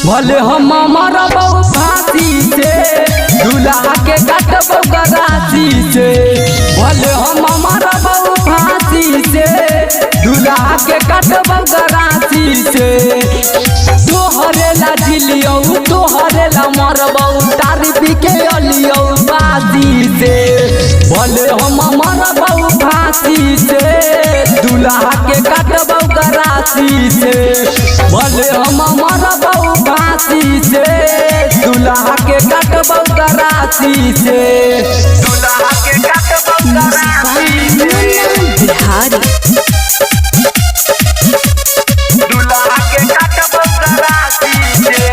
भले हम मरबौ फांसी से दूल्हा के काटबौ गरासी से। भले हम मरबौ फांसी से दूल्हा के काटबौ गरासी से। तोहरे ला जिलियौ तोहरे ला मरबौ तारीफ के अलियौ बाजी से। भले हम मरबौ फांसी से दूल्हा के काटबौ गरासी से। भले हम मरबौ फांसी से दूल्हा के काटबौ गरासी से। दूल्हा के काटबौ गरासी से। बिहारी दूल्हा के काटबौ गरासी से।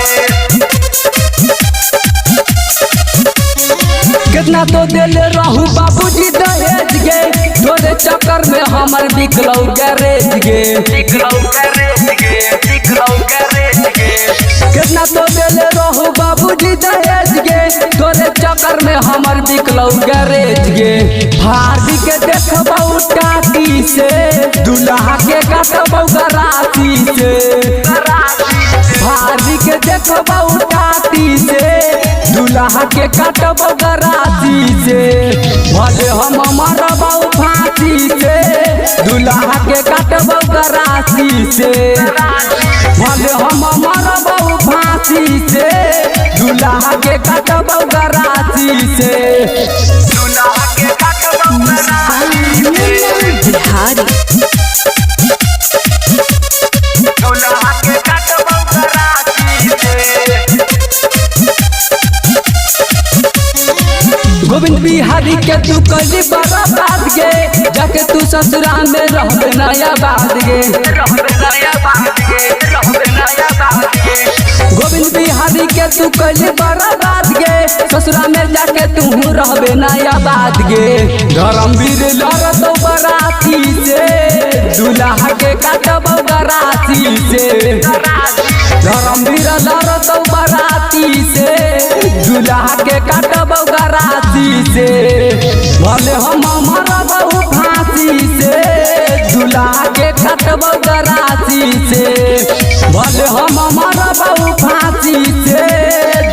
कितना तो दिल रहू बाबूजी दहेज गे तोरे चक्कर में हमर बिकलौ गैरेज गे। कितना तो दिल रहू बाबूजी दहेज गे तोरे चक्कर में हमर बिकलौ गैरेज गे। भाभी के देखबौ टाटी से दूल्हा के काटबौ गरासी से। भाभी के देखबौ टाटी से दूल्हा के काटबौ गरासी से। भले हम मरबौ फांसी से दूल्हा के काटबौ गरासी से। भले हम मरबौ फांसी से दूल्हा के काटबौ गरासी से। दूल्हा के काटबौ गरासी से। बिहारी दूल्हा के काटबौ गरासी से। गोविंद बिहारी के तू कली बड़ा बात गे जाके तू ससुरा में रहबे नया बात गे। गोविंद बिहारी के तू कली बड़ा बात गे ससुरा में जाके तू रहबे नया बात गे। धर्मवीर लड़तौ बराती से दूल्हा के काटबौ गरासी से। धर्मवीर लड़तौ बराती से दूल्हा के काटबौ गरासी से। भले हम मरबौ फांसी से दूल्हा के काटबौ गरासी से। भले हम मरबौ फांसी से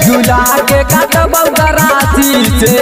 दूल्हा के काटबौ गरासी से।